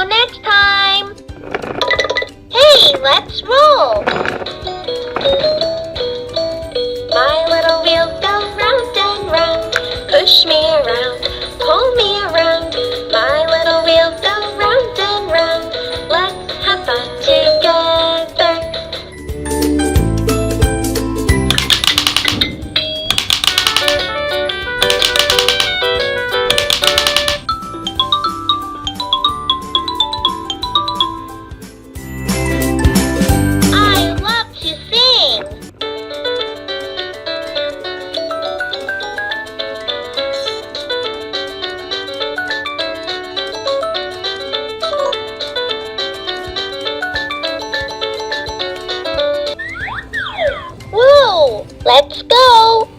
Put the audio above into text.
next time! Hey, let's roll! My little wheels go round and round. Push me around, pull me around. My little wheels go round and round. Let's have fun together. I love to sing. Woo! Let's go!